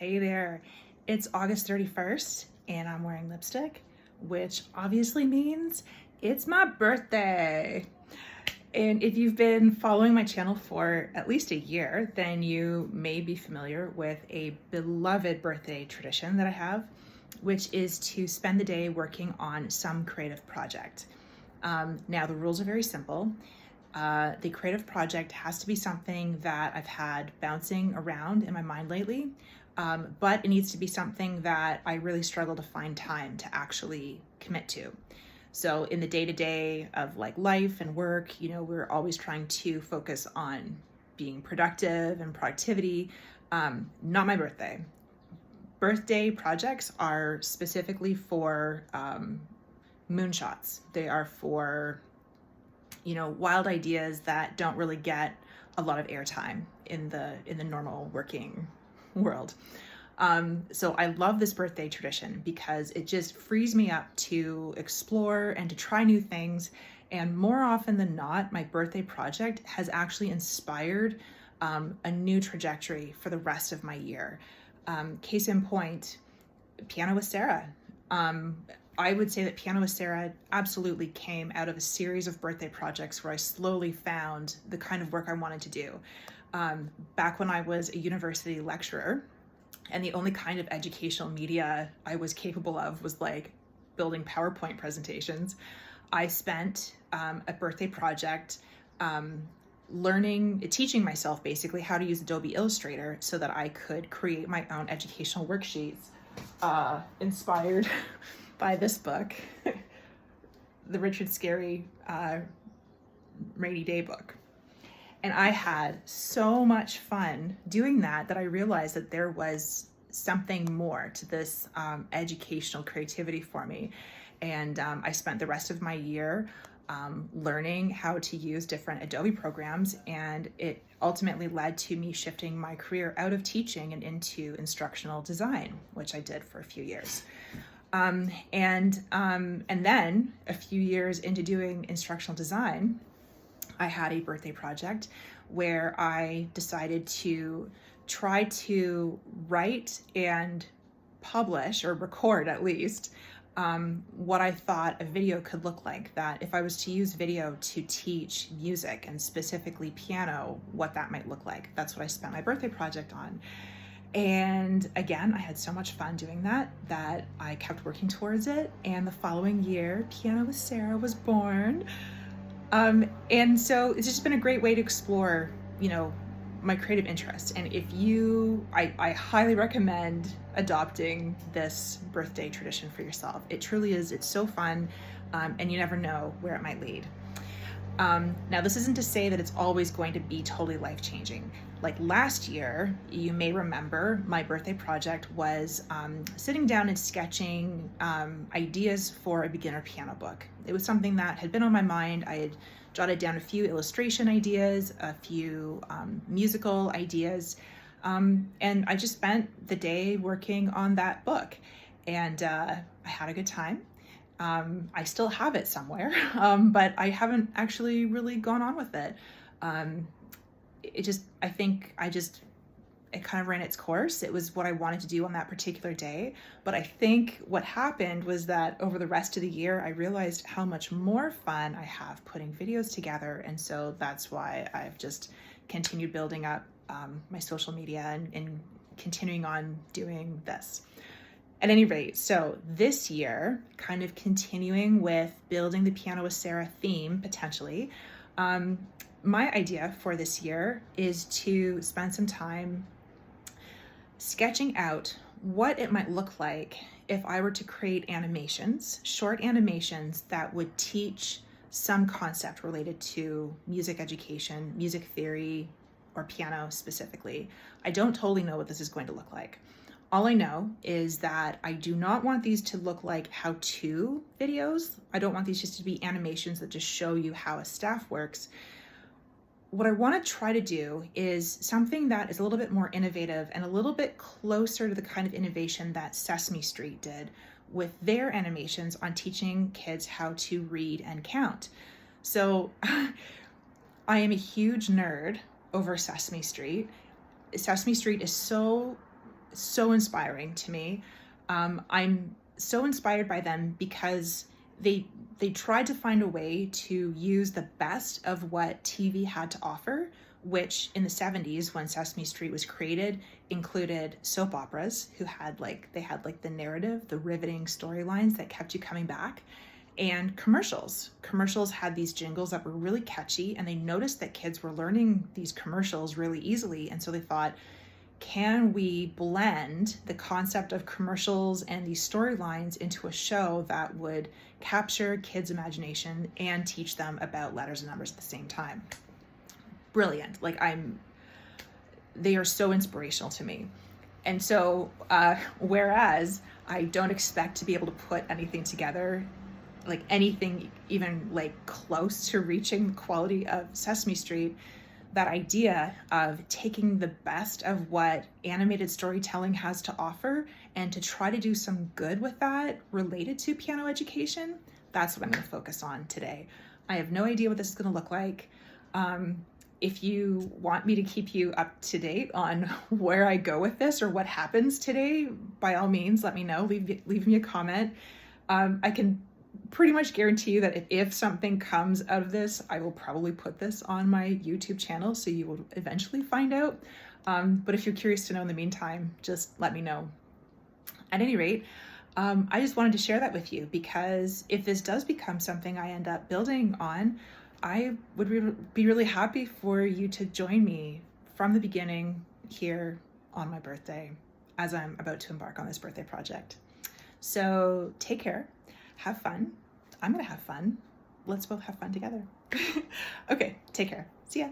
Hey there, it's August 31st and I'm wearing lipstick, which obviously means it's my birthday. And if you've been following my channel for at least a year, then you may be familiar with a beloved birthday tradition that I have, which is to spend the day working on some creative project. Now the rules are very simple. The creative project has to be something that I've had bouncing around in my mind lately, but it needs to be something that I really struggle to find time to actually commit to. So in the day-to-day of like life and work, we're always trying to focus on being productive and productivity. Not my birthday. Birthday projects are specifically for moonshots. They are for wild ideas that don't really get a lot of airtime in the normal working world. So I love this birthday tradition because it just frees me up to explore and to try new things. And more often than not, my birthday project has actually inspired a new trajectory for the rest of my year. Case in point, Piano with Sarah. I would say that Piano with Sarah absolutely came out of a series of birthday projects where I slowly found the kind of work I wanted to do. Back when I was a university lecturer, and the only kind of educational media I was capable of was like building PowerPoint presentations, I spent a birthday project teaching myself basically how to use Adobe Illustrator so that I could create my own educational worksheets inspired by this book, the Richard Scarry Rainy Day book. And I had so much fun doing that I realized that there was something more to this educational creativity for me. And I spent the rest of my year learning how to use different Adobe programs, and it ultimately led to me shifting my career out of teaching and into instructional design, which I did for a few years. And then a few years into doing instructional design, I had a birthday project where I decided to try to write and publish, or record at least, what I thought a video could look like. That if I was to use video to teach music, and specifically piano, what that might look like. That's what I spent my birthday project on. And again, I had so much fun doing that I kept working towards it. And the following year, Piano with Sarah was born. And so it's just been a great way to explore, my creative interests. And I highly recommend adopting this birthday tradition for yourself. It truly is. It's so fun. And you never know where it might lead. Now, this isn't to say that it's always going to be totally life-changing. Like last year, you may remember my birthday project was sitting down and sketching ideas for a beginner piano book. It was something that had been on my mind. I had jotted down a few illustration ideas, a few musical ideas, and I just spent the day working on that book, and I had a good time. I still have it somewhere, but I haven't actually really gone on with it. It kind of ran its course. It was what I wanted to do on that particular day. But I think what happened was that over the rest of the year, I realized how much more fun I have putting videos together. And so that's why I've just continued building up my social media and continuing on doing this. At any rate, so this year, kind of continuing with building the Piano with Sarah theme, potentially, my idea for this year is to spend some time sketching out what it might look like if I were to create animations, short animations that would teach some concept related to music education, music theory, or piano specifically. I don't totally know what this is going to look like. All I know is that I do not want these to look like how-to videos. I don't want these just to be animations that just show you how a staff works. What I want to try to do is something that is a little bit more innovative and a little bit closer to the kind of innovation that Sesame Street did with their animations on teaching kids how to read and count. So I am a huge nerd over Sesame Street. Sesame Street is so so inspiring to me. I'm so inspired by them because they tried to find a way to use the best of what TV had to offer, which in the 70s, when Sesame Street was created, included soap operas they had like the narrative, the riveting storylines that kept you coming back, and commercials. Commercials had these jingles that were really catchy, and they noticed that kids were learning these commercials really easily. And so they thought, can we blend the concept of commercials and these storylines into a show that would capture kids' imagination and teach them about letters and numbers at the same time? Brilliant. They are so inspirational to me. And so, whereas I don't expect to be able to put anything together, like anything even like close to reaching the quality of Sesame Street, that idea of taking the best of what animated storytelling has to offer and to try to do some good with that related to piano education, that's what I'm going to focus on today. I have no idea what this is going to look like. If you want me to keep you up to date on where I go with this or what happens today, by all means, let me know. Leave me a comment. I can pretty much guarantee you that if something comes out of this, I will probably put this on my YouTube channel, so you will eventually find out. But if you're curious to know in the meantime, just let me know. At any rate, I just wanted to share that with you, because if this does become something I end up building on, I would be really happy for you to join me from the beginning here on my birthday, as I'm about to embark on this birthday project. So take care, have fun. I'm gonna have fun. Let's both have fun together. Okay, take care. See ya.